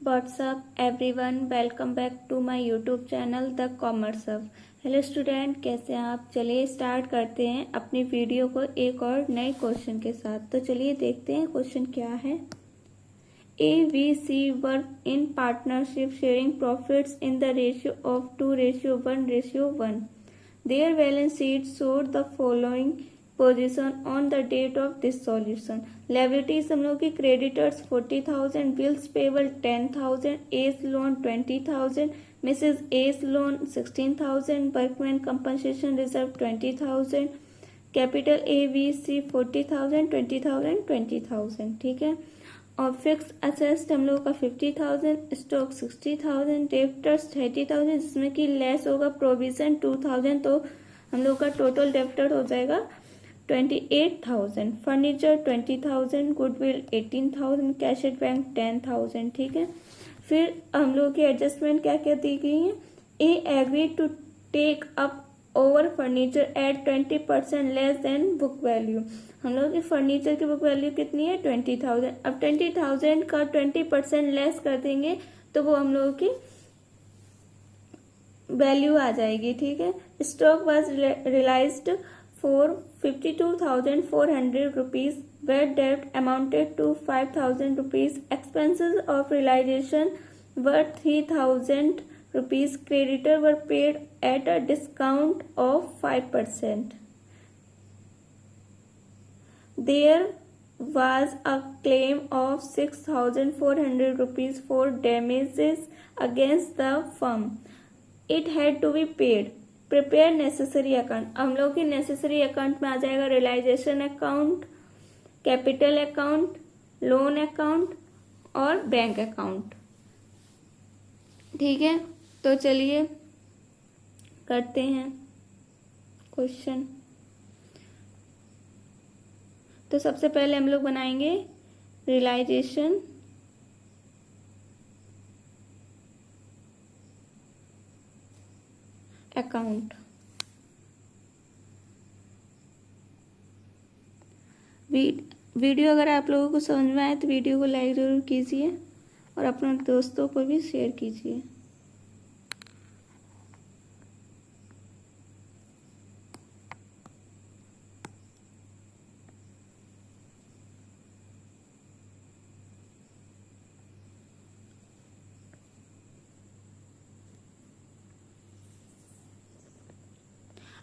What's up everyone, welcome back to my YouTube channel The Commerce Hub। Hello student, कैसे हैं आप। चलिए start करते हैं अपनी वीडियो को एक और नए क्वेश्चन के साथ। तो चलिए देखते हैं क्वेश्चन क्या है। ABC work in partnership sharing profits in the ratio of 2:1:1। Their balance sheet showed the following position on the date of this solution. Liabilities हम लोग की creditors 40,000, bills payable 10,000, A's loan 20,000, mrs A's loan 16,000, workman compensation reserve 20,000, capital ABC 40,000, 20,000, 20,000। ठीक है। और fix asset हम लोग का 50,000, stock 60,000, debtors 30,000 जिसमें कि लेस होगा प्रोविजन 2,000, तो हम लोग का टोटल डेप्टर हो जाएगा 28,000, furniture 20,000, goodwill 18,000, cash at bank 10,000। ठीक है। फिर हम लोग की एडजस्टमेंट क्या क्या दी गई है। A agree to take up over furniture at 20% less than book value. हम लोग की फर्नीचर की बुक वैल्यू कितनी है 20,000। अब 20,000 का 20% लेस कर देंगे तो वो हम लोग की वैल्यू आ जाएगी। ठीक है। Stock was realised for 52,400 rupees, bad debt amounted to 5,000 rupees, expenses of realization were 3,000 rupees, creditor were paid at a discount of 5%. There was a claim of 6,400 rupees for damages against the firm. It had to be paid. Prepare necessary account. हम लोग की necessary account में आ जाएगा realisation account, capital account, loan account और bank account. ठीक है। तो चलिए करते हैं क्वेश्चन। तो सबसे पहले हम लोग बनाएंगे रियलाइजेशन अकाउंट। वीडियो अगर आप लोगों को समझ में आए तो वीडियो को लाइक जरूर कीजिए और अपने दोस्तों को भी शेयर कीजिए।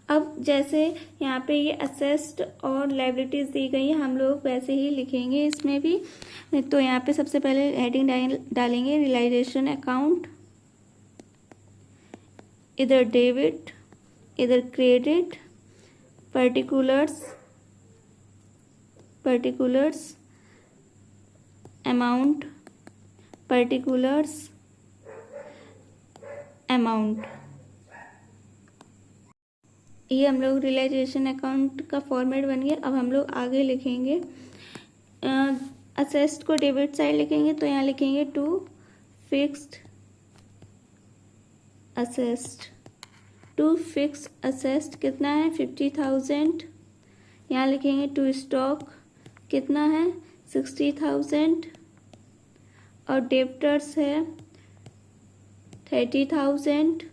अब जैसे यहाँ पे ये असेस्ट और लायबिलिटीज दी गई है, हम लोग वैसे ही लिखेंगे इसमें भी। तो यहाँ पे सबसे पहले हेडिंग डालेंगे रियलाइजेशन अकाउंट, इधर डेबिट इधर credit, particulars amount, particulars amount. ये हम लोग रियलाइजेशन अकाउंट का फॉर्मेट बन गया। अब हम लोग आगे लिखेंगे असेस्ट को डेबिट साइड लिखेंगे, तो यहाँ लिखेंगे टू फिक्स्ड असेस्ट कितना है 50,000। यहाँ लिखेंगे टू स्टॉक कितना है 60,000 और डेब्टर्स है 30,000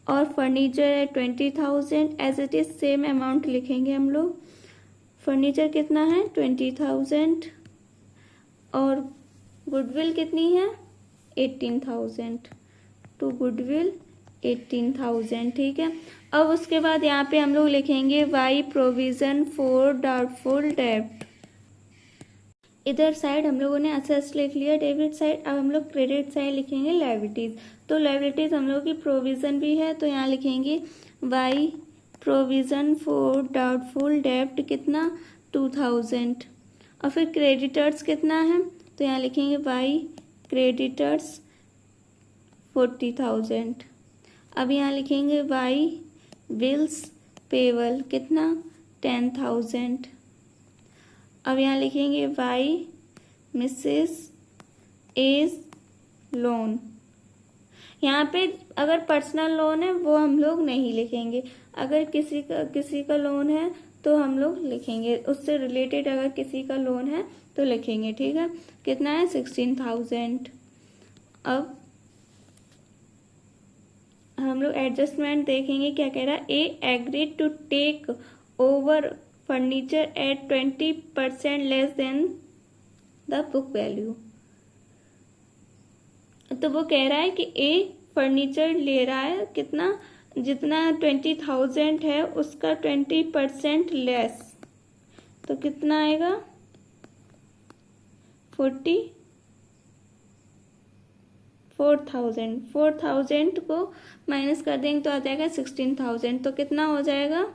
और फर्नीचर है 20,000। As it is same amount लिखेंगे हम लोग। फर्नीचर कितना है 20,000 और गुडविल कितनी है 18,000, टू गुडविल 18,000। ठीक है। अब उसके बाद यहाँ पे हम लोग लिखेंगे वाई प्रोविजन फॉर डाउटफुल डेब्ट। इधर साइड हम लोगों ने असेस्ट लिख लिया डेबिट साइड। अब हम लोग क्रेडिट साइड लिखेंगे लायबिलिटीज। तो लायबिलिटीज हम लोग की प्रोविजन भी है, तो यहाँ लिखेंगे वाई प्रोविजन फॉर डाउटफुल डेब्ट कितना 2,000। और फिर क्रेडिटर्स कितना है, तो यहाँ लिखेंगे वाई क्रेडिटर्स 40,000। अब यहाँ लिखेंगे वाई बिल्स पेबल कितना 10,000। अब यहाँ लिखेंगे वाई मिसेस एज लोन। यहाँ पे अगर पर्सनल लोन है वो हम लोग नहीं लिखेंगे, अगर किसी का लोन है तो हम लोग लिखेंगे, उससे रिलेटेड अगर किसी का लोन है तो लिखेंगे। ठीक है। कितना है 16,000। अब हम लोग एडजस्टमेंट देखेंगे क्या कह रहा है। A agreed to take over furniture at 20% less than the book value. तो वो कह रहा है कि ए फर्नीचर ले रहा है कितना, जितना 20,000 है उसका 20% लेस, तो कितना आएगा 4,000 को माइनस कर देंगे तो आ जाएगा 16,000। तो कितना हो जाएगा,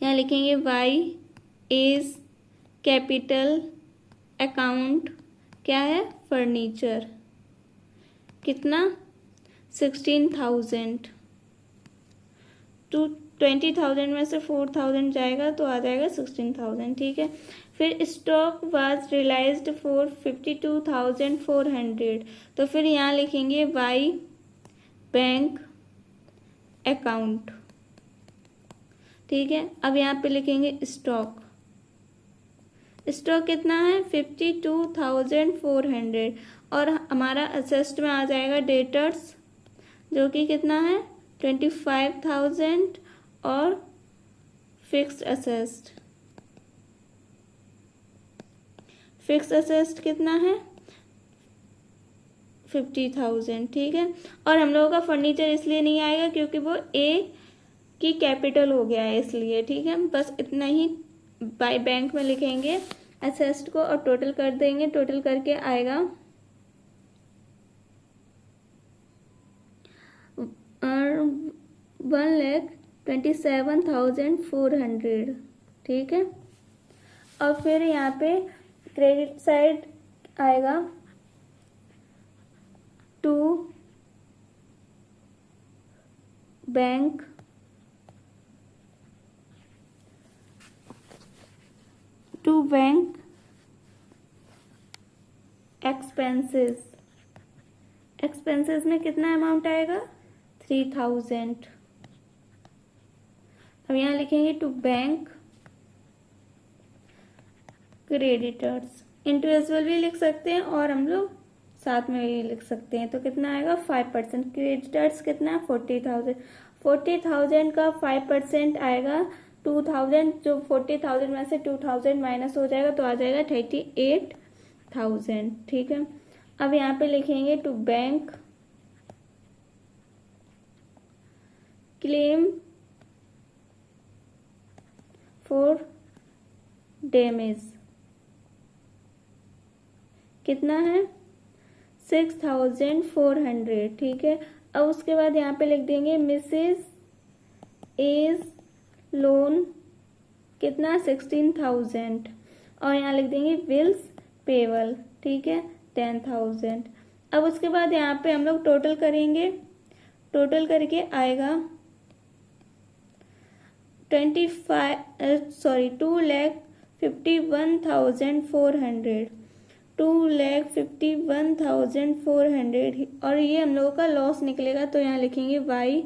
यहाँ लिखेंगे वाई इज कैपिटल अकाउंट क्या है, फर्नीचर, कितना 16,000 टू 20,000 में से 4,000 जाएगा तो आ जाएगा 16,000। ठीक है, फिर स्टॉक वाज रियलाइज्ड फॉर 52,400, तो फिर यहाँ लिखेंगे वाई बैंक अकाउंट। ठीक है, अब यहाँ पे लिखेंगे स्टॉक कितना है 52,400, और हमारा असेस्ट में आ जाएगा डेटर्स जो कि कितना है 25,000, और फिक्स्ड असेस्ट कितना है 50,000। ठीक है, और हम लोगों का फर्नीचर इसलिए नहीं आएगा क्योंकि वो ए की कैपिटल हो गया है इसलिए। ठीक है, बस इतना ही बाय बैंक में लिखेंगे असेस्ट को और टोटल कर देंगे, टोटल करके आएगा 1,27,400। ठीक है, और फिर यहाँ पे क्रेडिट साइड आएगा टू बैंक एक्सपेंसेस में कितना अमाउंट आएगा 3,000। अब यहाँ लिखेंगे टू बैंक क्रेडिटर्स, इंडिविजुअल भी लिख सकते हैं और हम लोग साथ में भी लिख सकते हैं। तो कितना आएगा 5%, क्रेडिटर्स कितना 40,000 का 5% आएगा 2,000, जो 40,000 में से 2,000 माइनस हो जाएगा तो आ जाएगा 38,000। ठीक है, अब यहाँ पे लिखेंगे to bank claim for damage, कितना है 6,400। ठीक है, अब उसके बाद यहाँ पे लिख देंगे मिसेस एज लोन कितना 16,000, और यहाँ लिख देंगे बिल्स पेबल। ठीक है, 10,000। अब उसके बाद यहाँ पे हम लोग टोटल करेंगे, टोटल करके आएगा 2,51,400, 2,51,400, और ये हम लोगों का लॉस निकलेगा। तो यहाँ लिखेंगे by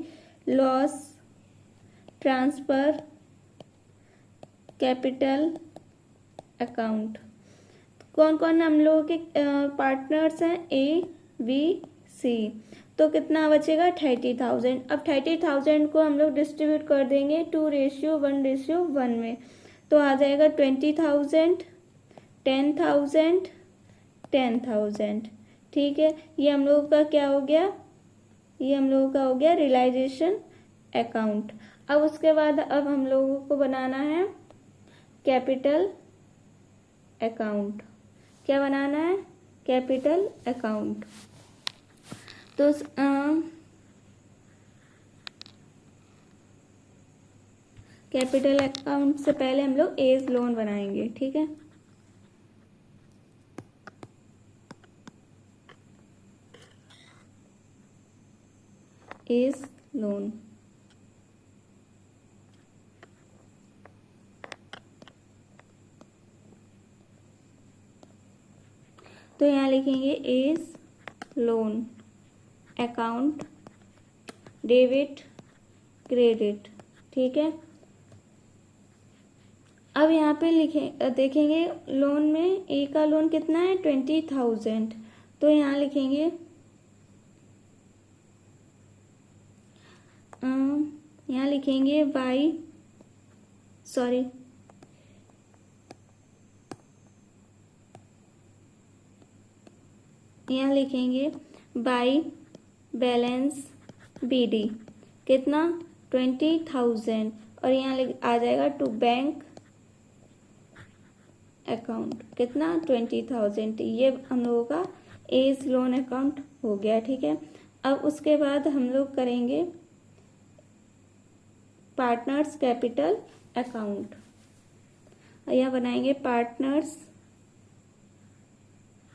loss transfer capital account. कौन कौन हम लोगों के पार्टनर्स हैं, ए बी सी, तो कितना बचेगा 30,000। अब 30,000 को हम लोग डिस्ट्रीब्यूट कर देंगे 2:1:1 में, तो आ जाएगा 20,000, 10,000, 10,000। ठीक है, ये हम लोगों का क्या हो गया, ये हम लोगों का हो गया रियलाइजेशन अकाउंट। अब उसके बाद अब हम लोगों को बनाना है कैपिटल अकाउंट। क्या बनाना है, कैपिटल अकाउंट। तो कैपिटल अकाउंट से पहले हम लोग एज लोन बनाएंगे। ठीक है, एज लोन, तो यहाँ लिखेंगे A's loan account debit credit. ठीक है, अब यहाँ पे देखेंगे लोन में ए का लोन कितना है 20,000, तो यहाँ लिखेंगे यहाँ लिखेंगे यहाँ लिखेंगे बाई बैलेंस BD कितना 20,000 और यहाँ आ जाएगा टू बैंक अकाउंट कितना 20,000। ये हम लोगों का एज लोन अकाउंट हो गया। ठीक है, अब उसके बाद हम लोग करेंगे पार्टनर्स कैपिटल अकाउंट। यहाँ बनाएंगे partners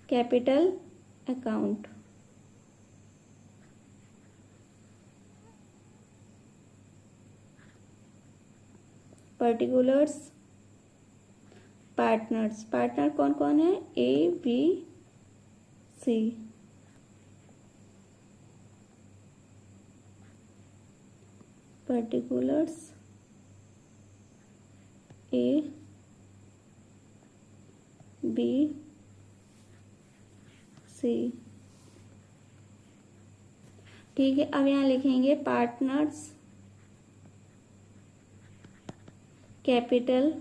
capital account. Particulars partners, partner कौन कौन है ABC, पर्टिकुलर्स ABC। ठीक है, अब यहाँ लिखेंगे पार्टनर्स कैपिटल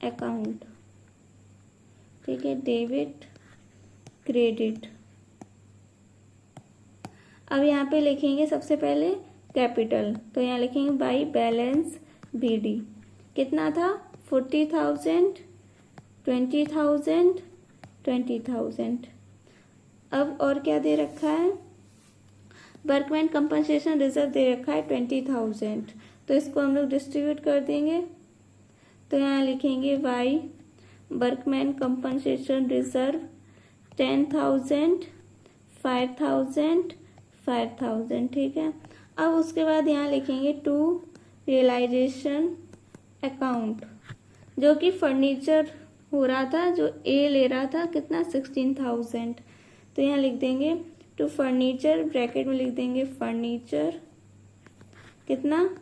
अकाउंट। ठीक है, डेबिट क्रेडिट। अब यहाँ पे लिखेंगे सबसे पहले कैपिटल, तो यहाँ लिखेंगे बाई बैलेंस BD कितना था 40,000 20,000 20,000। अब और क्या दे रखा है, वर्कमैन कंपनसेशन रिजर्व दे रखा है 20,000, तो इसको हम लोग डिस्ट्रीब्यूट कर देंगे। तो यहाँ लिखेंगे वाई वर्कमैन कंपनसेशन रिजर्व 10,000 5,000 5,000। ठीक है, अब उसके बाद यहाँ लिखेंगे टू रियलाइजेशन अकाउंट, जो कि फर्नीचर हो रहा था, जो ए ले रहा था कितना 16,000, तो यहाँ लिख देंगे टू फर्नीचर, ब्रैकेट में लिख देंगे फर्नीचर कितना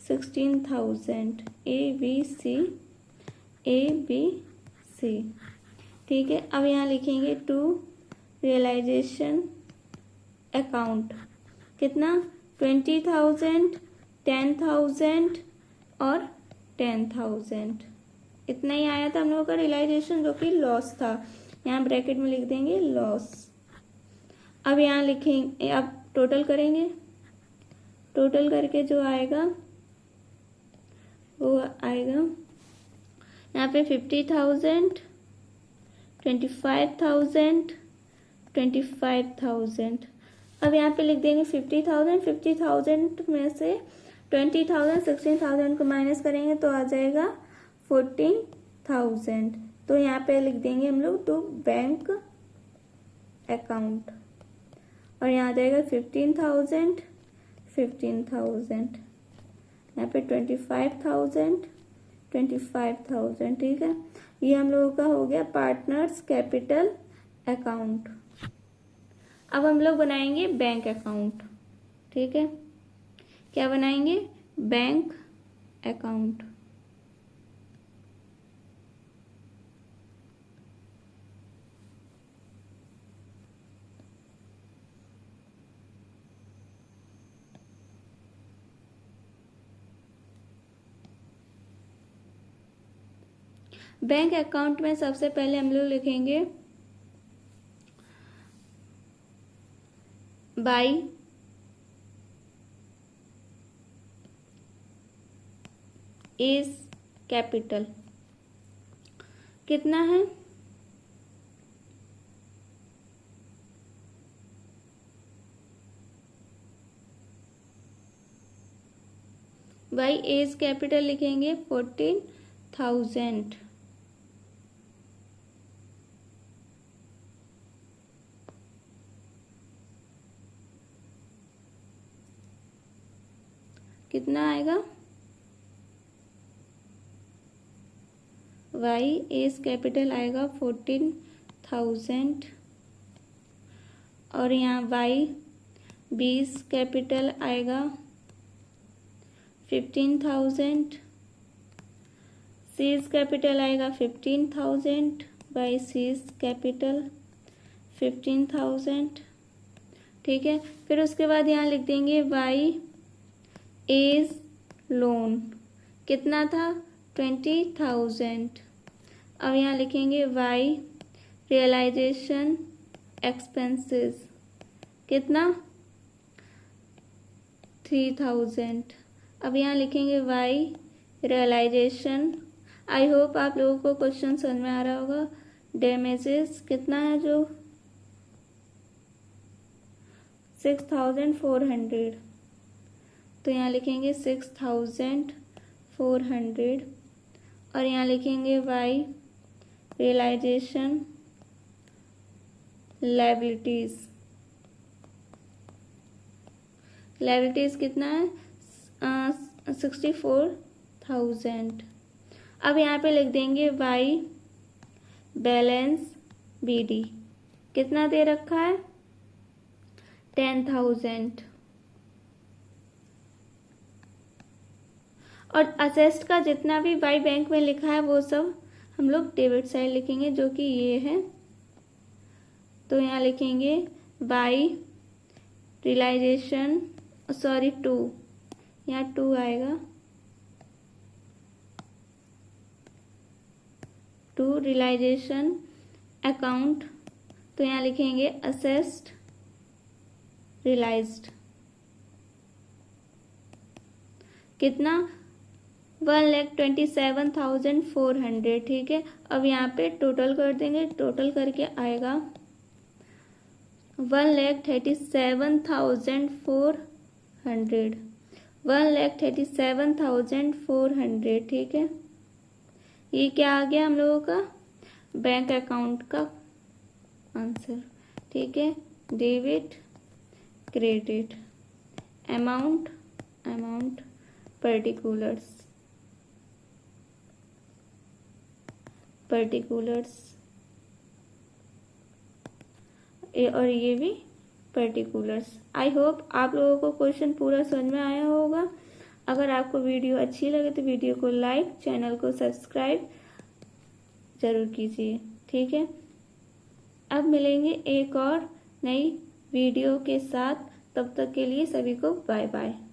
16,000 ABC। ठीक है, अब यहाँ लिखेंगे टू रियलाइजेशन अकाउंट कितना 20,000 10,000 और 10,000। इतना ही आया था हम लोगों का रियलाइजेशन, जो कि लॉस था। यहाँ ब्रैकेट में लिख देंगे लॉस। अब यहाँ लिखेंगे, अब टोटल करेंगे, टोटल करके जो आएगा वो आएगा यहाँ पे 50,000 25,000 25,000। अब यहाँ पे लिख देंगे 50,000 50,000 में से 20,000 16,000 को माइनस करेंगे तो आ जाएगा 14,000। तो यहाँ पे लिख देंगे हम लोग टू बैंक अकाउंट, और यहाँ आ जाएगा 15,000 15,000, यहाँ पे 25,000 25,000। ठीक है, ये हम लोगों का हो गया पार्टनर्स कैपिटल अकाउंट। अब हम लोग बनाएंगे बैंक अकाउंट। ठीक है, क्या बनाएंगे बैंक अकाउंट। बैंक अकाउंट में सबसे पहले हम लोग लिखेंगे बाई एज कैपिटल कितना है बाई एज कैपिटल लिखेंगे 14,000। कितना आएगा वाई एज कैपिटल आएगा 14,000, और यहाँ वाई बीस कैपिटल आएगा 15,000, सीज कैपिटल आएगा 15,000 बाई सीज कैपिटल 15,000। ठीक है, फिर उसके बाद यहाँ लिख देंगे वाई इज लोन कितना था 20,000। अब यहाँ लिखेंगे वाई रियलाइजेशन एक्सपेंसेस कितना 3,000। अब यहाँ लिखेंगे वाई रियलाइजेशन। आई होप आप लोगों को क्वेश्चन समझ में आ रहा होगा। डैमेजेस कितना है जो 6,400, तो यहाँ लिखेंगे 6,400 और यहाँ लिखेंगे वाई रियलाइजेशन लायबिलिटीज कितना है 64,000। अब यहाँ पे लिख देंगे वाई बैलेंस बीडी कितना दे रखा है 10,000। और असेस्ट का जितना भी वाई बैंक में लिखा है वो सब हम लोग डेबिट साइड लिखेंगे, जो कि ये है। तो यहाँ लिखेंगे वाई रियलाइजेशन 2, यहाँ 2 आएगा, 2 रियलाइजेशन अकाउंट। तो यहाँ लिखेंगे असेस्ड रियलाइज्ड कितना 1,27,400। ठीक है, अब यहाँ पे टोटल कर देंगे, टोटल करके आएगा 1,37,400, 1,37,400। ठीक है, ये क्या आ गया हम लोगों का बैंक अकाउंट का आंसर। ठीक है, डेबिट क्रेडिट अमाउंट पर्टिकुलर्स और ये भी पर्टिकुलर्स। आई होप आप लोगों को क्वेश्चन पूरा समझ में आया होगा। अगर आपको वीडियो अच्छी लगे तो वीडियो को लाइक, चैनल को सब्सक्राइब जरूर कीजिए। ठीक है, अब मिलेंगे एक और नई वीडियो के साथ, तब तक के लिए सभी को बाय बाय।